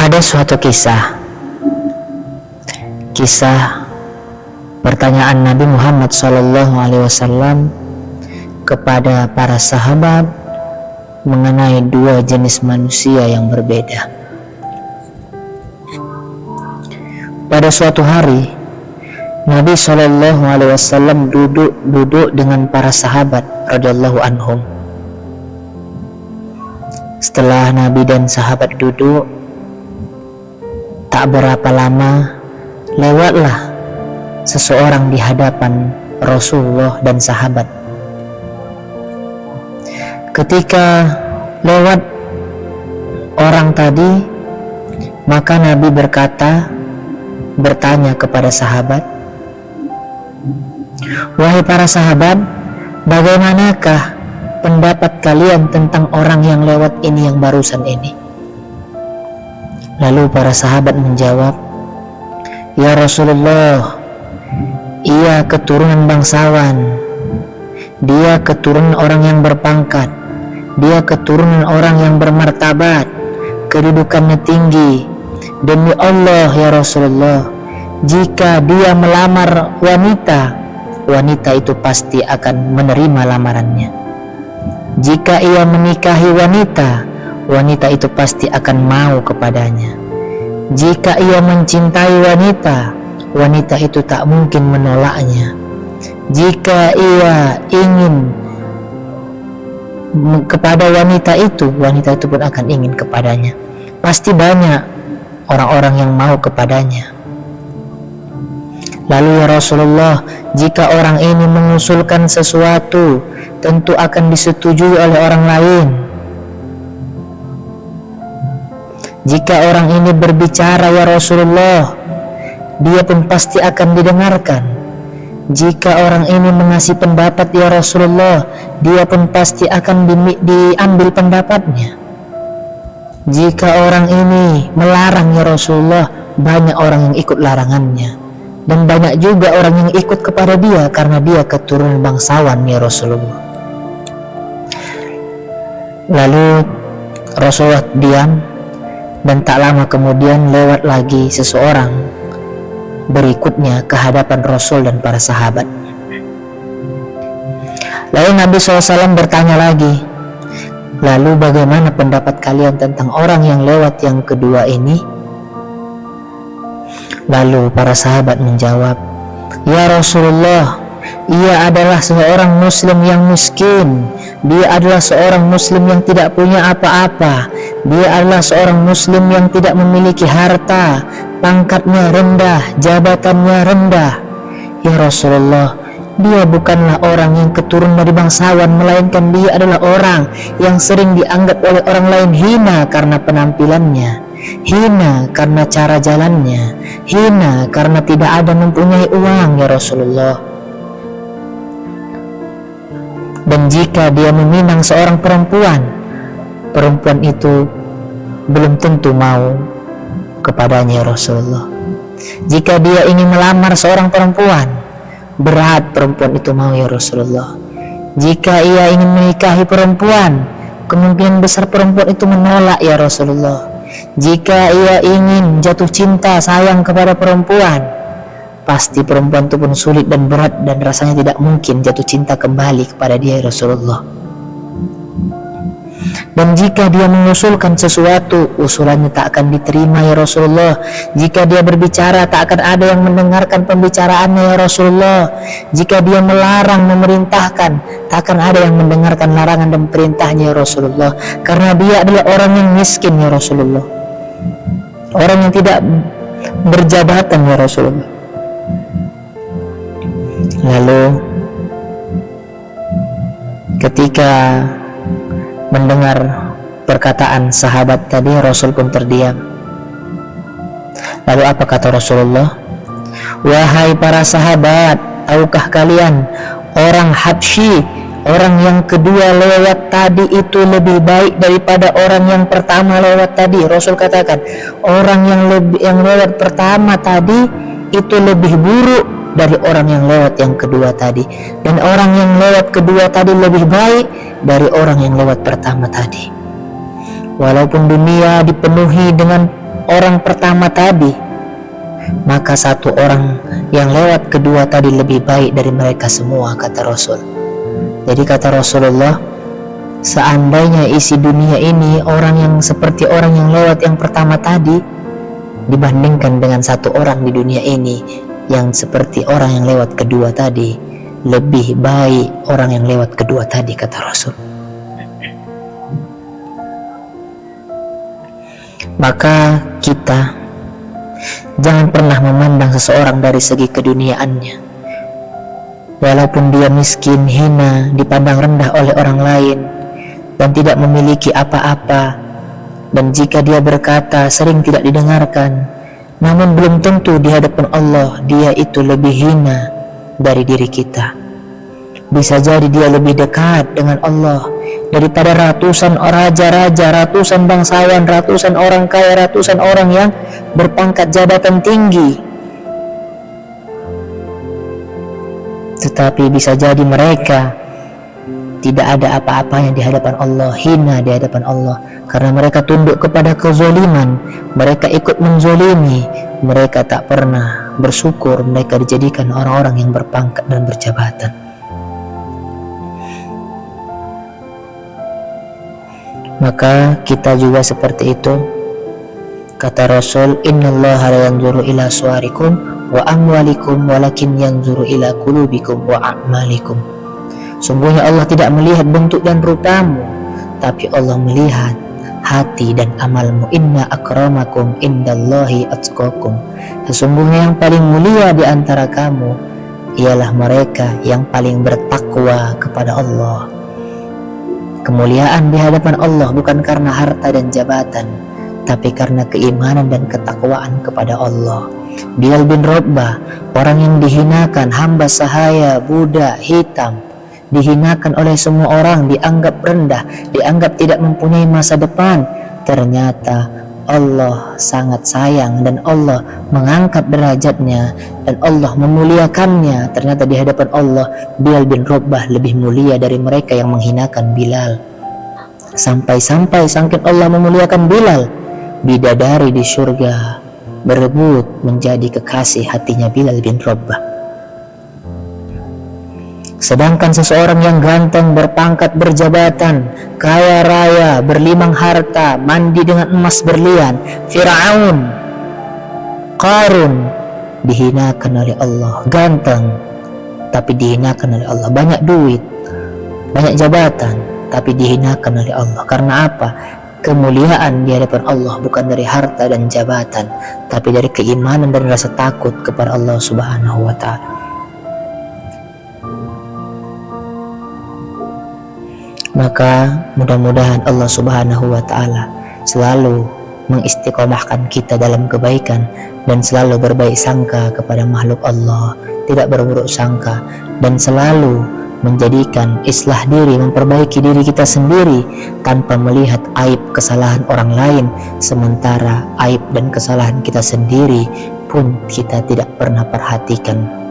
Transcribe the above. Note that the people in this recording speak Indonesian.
Ada suatu kisah pertanyaan Nabi Muhammad SAW kepada para sahabat mengenai dua jenis manusia yang berbeda. Pada suatu hari, Nabi SAW duduk dengan para sahabat radhiyallahu anhum. Setelah Nabi dan sahabat duduk, tak berapa lama lewatlah seseorang di hadapan Rasulullah dan sahabat. Ketika lewat orang tadi, maka Nabi bertanya kepada sahabat, "Wahai para sahabat, bagaimanakah pendapat kalian tentang orang yang lewat ini yang barusan ini?" Lalu para sahabat menjawab, "Ya Rasulullah, ia keturunan bangsawan, dia keturunan orang yang berpangkat, dia keturunan orang yang bermartabat, kedudukannya tinggi. Demi Allah ya Rasulullah, jika dia melamar wanita itu pasti akan menerima lamarannya. Jika ia menikahi wanita itu pasti akan mau kepadanya. Jika ia mencintai wanita itu tak mungkin menolaknya. Jika ia ingin kepada wanita itu pun akan ingin kepadanya. Pasti banyak orang-orang yang mau kepadanya. Lalu ya Rasulullah, jika orang ini mengusulkan sesuatu, tentu akan disetujui oleh orang lain. Jika orang ini berbicara ya Rasulullah, dia pun pasti akan didengarkan. Jika orang ini mengasih pendapat ya Rasulullah, dia pun pasti akan diambil pendapatnya. Jika orang ini melarang ya Rasulullah, banyak orang yang ikut larangannya. Dan banyak juga orang yang ikut kepada dia karena dia keturunan bangsawan ya Rasulullah." Lalu Rasulullah diam, dan tak lama kemudian lewat lagi seseorang berikutnya ke hadapan Rasul dan para sahabat. Lalu Nabi SAW bertanya lagi, "Lalu bagaimana pendapat kalian tentang orang yang lewat yang kedua ini?" Lalu para sahabat menjawab, "Ya Rasulullah, ia adalah seorang muslim yang miskin. Dia adalah seorang muslim yang tidak punya apa-apa. Dia adalah seorang muslim yang tidak memiliki harta. Pangkatnya rendah, jabatannya rendah. Ya Rasulullah, dia bukanlah orang yang keturunan dari bangsawan, melainkan dia adalah orang yang sering dianggap oleh orang lain hina karena penampilannya, hina karena cara jalannya, hina karena tidak ada mempunyai uang ya Rasulullah. Dan jika dia meminang seorang perempuan itu belum tentu mau kepadanya ya Rasulullah. Jika dia ingin melamar seorang perempuan, berat perempuan itu mau ya Rasulullah. Jika ia ingin menikahi perempuan, kemungkinan besar perempuan itu menolak ya Rasulullah. Jika ia ingin jatuh cinta sayang kepada perempuan, pasti perempuan itu pun sulit dan berat dan rasanya tidak mungkin jatuh cinta kembali kepada dia ya Rasulullah. Dan jika dia mengusulkan sesuatu, usulannya tak akan diterima ya Rasulullah. Jika dia berbicara, tak akan ada yang mendengarkan pembicaraannya ya Rasulullah. Jika dia melarang, memerintahkan, tak akan ada yang mendengarkan larangan dan perintahnya ya Rasulullah. Karena dia adalah orang yang miskin ya Rasulullah, orang yang tidak berjabatan ya Rasulullah." Lalu ketika mendengar perkataan sahabat tadi, Rasul pun terdiam. Lalu apa kata Rasulullah? "Wahai para sahabat, tahukah kalian orang Habsyi, orang yang kedua lewat tadi itu lebih baik daripada orang yang pertama lewat tadi?" Rasul katakan, orang yang lewat pertama tadi itu lebih buruk dari orang yang lewat yang kedua tadi, dan orang yang lewat kedua tadi lebih baik dari orang yang lewat pertama tadi. Walaupun dunia dipenuhi dengan orang pertama tadi, maka satu orang yang lewat kedua tadi lebih baik dari mereka semua, kata Rasul. Jadi kata Rasulullah, seandainya isi dunia ini orang yang seperti orang yang lewat yang pertama tadi, dibandingkan dengan satu orang di dunia ini yang seperti orang yang lewat kedua tadi, lebih baik orang yang lewat kedua tadi, kata Rasul. Maka kita jangan pernah memandang seseorang dari segi keduniaannya. Walaupun dia miskin, hina, dipandang rendah oleh orang lain, dan tidak memiliki apa-apa, dan jika dia berkata sering tidak didengarkan, namun belum tentu di hadapan Allah dia itu lebih hina dari diri kita. Bisa jadi dia lebih dekat dengan Allah daripada ratusan raja-raja, ratusan bangsawan, ratusan orang kaya, ratusan orang yang berpangkat jabatan tinggi. Tetapi bisa jadi mereka tidak ada apa-apanya di hadapan Allah, hina di hadapan Allah, karena mereka tunduk kepada kezaliman, mereka ikut menzolimi, mereka tak pernah bersyukur mereka dijadikan orang-orang yang berpangkat dan berjabatan. Maka kita juga seperti itu. Kata Rasul, innallaha la yanzuru ila suwarikum wa amwalikum walakin yanzuru ila qulubikum wa a'malikum. Sungguhnya Allah tidak melihat bentuk dan rupamu, tapi Allah melihat hati dan amalmu. Inna akramakum indallahi atqakum. Sesungguhnya yang paling mulia di antara kamu ialah mereka yang paling bertakwa kepada Allah. Kemuliaan di hadapan Allah bukan karena harta dan jabatan, tapi karena keimanan dan ketakwaan kepada Allah. Bilal bin Rabah, orang yang dihinakan, hamba sahaya, budak, hitam, dihinakan oleh semua orang, dianggap rendah, dianggap tidak mempunyai masa depan. Ternyata Allah sangat sayang dan Allah mengangkat derajatnya dan Allah memuliakannya. Ternyata di hadapan Allah Bilal bin Rabah lebih mulia dari mereka yang menghinakan Bilal. Sampai-sampai saking Allah memuliakan Bilal, bidadari di surga berebut menjadi kekasih hatinya Bilal bin Rabah. Sedangkan seseorang yang ganteng, berpangkat, berjabatan, kaya raya, berlimang harta, mandi dengan emas berlian, Fir'aun, Qarun, dihinakan oleh Allah. Ganteng tapi dihinakan oleh Allah, banyak duit, banyak jabatan, tapi dihinakan oleh Allah. Karena apa? Kemuliaan di hadapan Allah bukan dari harta dan jabatan, tapi dari keimanan dan rasa takut kepada Allah Subhanahu wa ta'ala. Maka mudah-mudahan Allah Subhanahu wa ta'ala selalu mengistiqomahkan kita dalam kebaikan dan selalu berbaik sangka kepada makhluk Allah, tidak berburuk sangka, dan selalu menjadikan islah diri, memperbaiki diri kita sendiri tanpa melihat aib kesalahan orang lain, sementara aib dan kesalahan kita sendiri pun kita tidak pernah perhatikan.